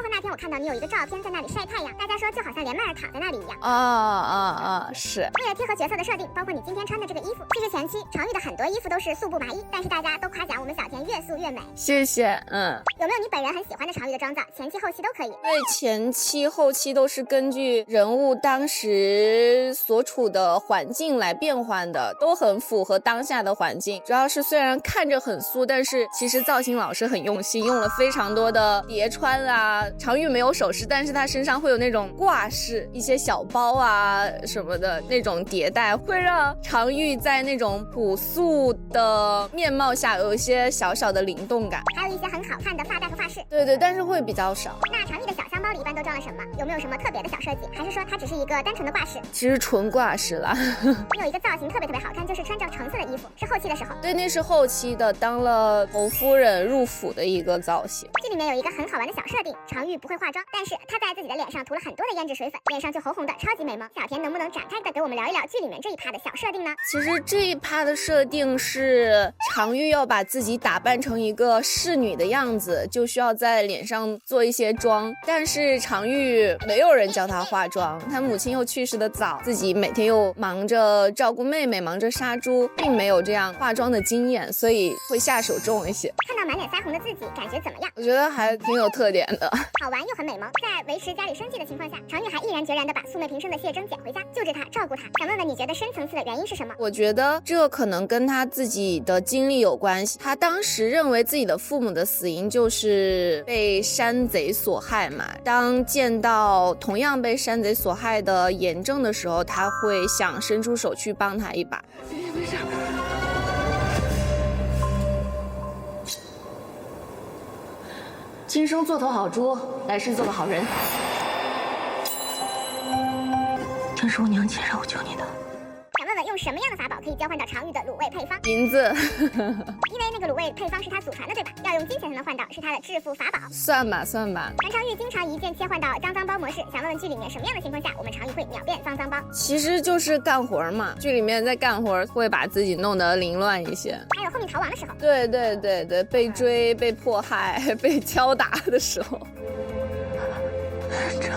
后那天我看到你有一个照片在那里晒太阳，大家说就好像连麦儿躺在那里一样。是。为了贴合角色的设定，包括你今天穿的这个衣服，其实前期常玉的很多衣服都是素布麻衣，但是大家都夸奖我们小田越素越美。谢谢。有没有你本人很喜欢的常玉的妆造？前期后期都可以。对，前期后期都是根据人物当时所处的环境来变换的，都很符合当下的环境。主要是虽然看着很素，但是其实造型老师很用心，用了非常多的叠穿啊。常玉没有首饰，但是他身上会有那种挂饰，一些小包啊什么的那种叠带，会让常玉在那种朴素的面貌下有一些小小的灵动感，还有一些很好看的发带和发饰。对，但是会比较少。那常玉的小箱包里一般都装了什么？有没有什么特别的小设计？还是说它只是一个单纯的挂饰？其实纯挂饰啦。你有一个造型特别好看，就是穿着橙色的衣服，是后期的时候。对，那是后期的，当了侯夫人入府的一个造型。这里面有一个很好玩的小设定，常玉不会化妆，但是她在自己的脸上涂了很多的胭脂水粉，脸上就红红的，超级美萌。小田能不能展开的给我们聊一聊剧里面这一趴的小设定呢？其实这一趴的设定是常玉要把自己打扮成一个侍女的样子，就需要在脸上做一些妆，但是常玉没有人教她化妆，她母亲又去世的早，自己每天又忙着照顾妹妹，忙着杀猪，并没有这样化妆的经验，所以会下手重一些。看到满脸腮红的自己，感觉怎么样？我觉得还挺有特点的，好玩又很美萌。在维持家里生计的情况下，常玉还毅然决然地把素昧平生的谢征捡回家，救治她，照顾她。想问问你觉得深层次的原因是什么？我觉得这可能跟她自己的经历有关系。她当时认为自己的父母的死因就是被山贼所害嘛，当见到同样被山贼所害的严正的时候，她会想伸出手去帮他一把。没事。今生做头好猪，来世做个好人。正是我娘亲让我救你的。想问问用什么样的法宝可以交换到常玉的卤味配方？银子。因为那个卤味配方是他祖传的，对吧？要用金钱才能换到，是他的致富法宝。算吧。韩常玉经常一键切换到脏包模式，想问问剧里面什么样的情况下我们常玉会秒变脏包？其实就是干活嘛，剧里面在干活会把自己弄得凌乱一些，还有后面逃亡的时候。对，被追、被迫害、被敲打的时候。这